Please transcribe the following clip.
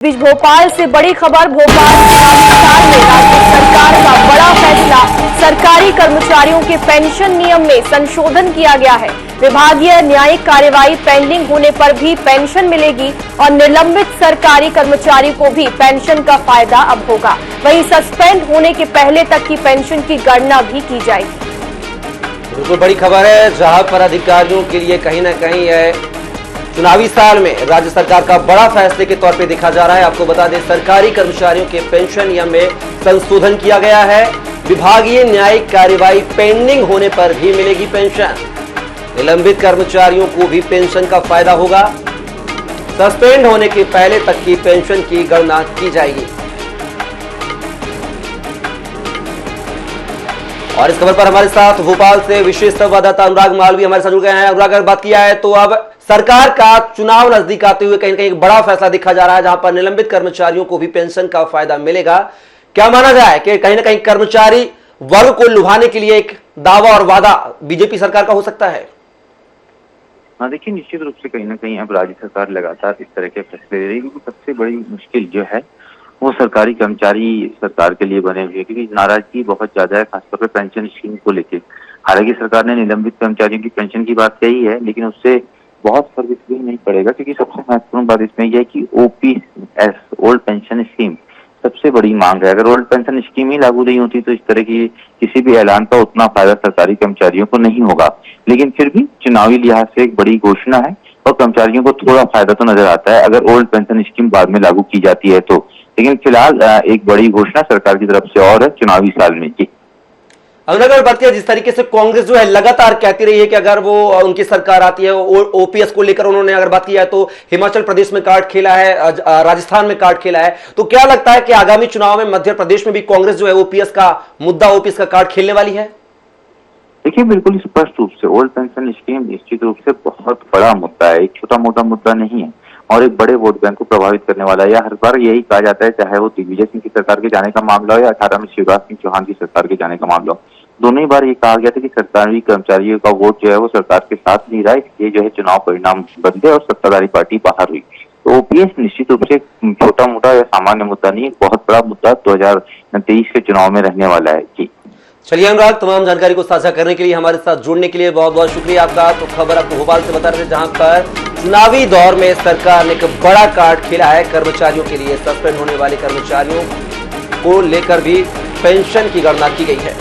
बीच भोपाल से बड़ी खबर। भोपाल में राज्य सरकार का बड़ा फैसला। सरकारी कर्मचारियों के पेंशन नियम में संशोधन किया गया है। विभागीय न्यायिक कार्यवाही पेंडिंग होने पर भी पेंशन मिलेगी और निलंबित सरकारी कर्मचारी को भी पेंशन का फायदा अब होगा। वहीं सस्पेंड होने के पहले तक की पेंशन की गणना भी की जाएगी। बिल्कुल बड़ी खबर है, जहां पर अधिकारियों के लिए कहीं ना कहीं है चुनावी साल में राज्य सरकार का बड़ा फैसले के तौर पे देखा जा रहा है। आपको बता दें, सरकारी कर्मचारियों के पेंशन नियम में संशोधन किया गया है। विभागीय न्यायिक कार्यवाही पेंडिंग होने पर भी मिलेगी पेंशन। निलंबित कर्मचारियों को भी पेंशन का फायदा होगा। सस्पेंड होने के पहले तक की पेंशन की गणना की जाएगी। और इस खबर पर हमारे साथ भोपाल से विशेष संवाददाता अनुराग मालवी हमारे साथ जुड़ गए हैं। अनुराग, अगर बात किया है तो अब सरकार का चुनाव नजदीक आते हुए कहीं ना कहीं एक बड़ा फैसला दिखा जा रहा है, जहां पर निलंबित कर्मचारियों को भी पेंशन का फायदा मिलेगा। क्या माना जाए कि कहीं ना कहीं कर्मचारी वर्ग को लुभाने के लिए एक दावा और वादा बीजेपी सरकार का हो सकता है? हाँ, देखिए, निश्चित रूप से कहीं ना कहीं अब राज्य सरकार लगातार इस तरह के फैसले ले रही है, क्योंकि सबसे बड़ी मुश्किल जो है वो सरकारी कर्मचारी सरकार के लिए बने हुए हैं, क्योंकि नाराजगी बहुत ज्यादा है, खासतौर पर पेंशन स्कीम को लेकर। हालांकि सरकार ने निलंबित कर्मचारियों की पेंशन की बात कही है, लेकिन उससे बहुत फर्क इसलिए नहीं पड़ेगा, क्योंकि सबसे महत्वपूर्ण बात इसमें यह है कि ओपीएस, ओल्ड पेंशन स्कीम, सबसे बड़ी मांग है। अगर ओल्ड पेंशन स्कीम ही लागू नहीं होती तो इस तरह की किसी भी ऐलान का उतना फायदा सरकारी कर्मचारियों को नहीं होगा। लेकिन फिर भी चुनावी लिहाज से एक बड़ी घोषणा है और कर्मचारियों को थोड़ा फायदा तो नजर आता है अगर ओल्ड पेंशन स्कीम बाद में लागू की जाती है तो। लेकिन फिलहाल एक बड़ी घोषणा सरकार की तरफ से और है चुनावी साल में की। अगर बात किया, जिस तरीके से कांग्रेस जो है लगातार कहती रही है कि अगर वो उनकी सरकार आती है, ओपीएस को लेकर उन्होंने अगर बात किया है तो हिमाचल प्रदेश में कार्ड खेला है, राजस्थान में कार्ड खेला है, तो क्या लगता है कि आगामी चुनाव में मध्य प्रदेश में भी कांग्रेस जो है ओपीएस का मुद्दा, ओपीएस का कार्ड खेलने वाली है? देखिए, बिल्कुल स्पष्ट रूप से ओल्ड पेंशन स्कीम निश्चित रूप से बहुत बड़ा मुद्दा है, एक छोटा मोटा मुद्दा नहीं है और एक बड़े वोट बैंक को प्रभावित करने वाला है। हर बार यही कहा जाता है, चाहे वो दिग्विजय सिंह की सरकार के जाने का मामला हो या 18 में शिवराज सिंह चौहान की सरकार के जाने का मामला हो, दोनों ही बार ये कहा गया था कि सरकारी कर्मचारियों का वोट जो है वो सरकार के साथ नहीं रहा, इसलिए जो है चुनाव परिणाम बदले और सत्ताधारी पार्टी बाहर हुई। तो ओपीएस निश्चित रूप से छोटा मोटा या सामान्य मुद्दा नहीं, बहुत बड़ा मुद्दा 2023 के चुनाव में रहने वाला है। जी चलिए अनुराग, तमाम जानकारी को साझा करने के लिए, हमारे साथ जुड़ने के लिए बहुत बहुत शुक्रिया आपका। तो खबर आपको भोपाल से बता रहे थे, जहां पर चुनावी दौर में सरकार ने एक बड़ा कार्ड खेला है कर्मचारियों के लिए। सस्पेंड होने वाले कर्मचारियों को लेकर भी पेंशन की गणना की गई है।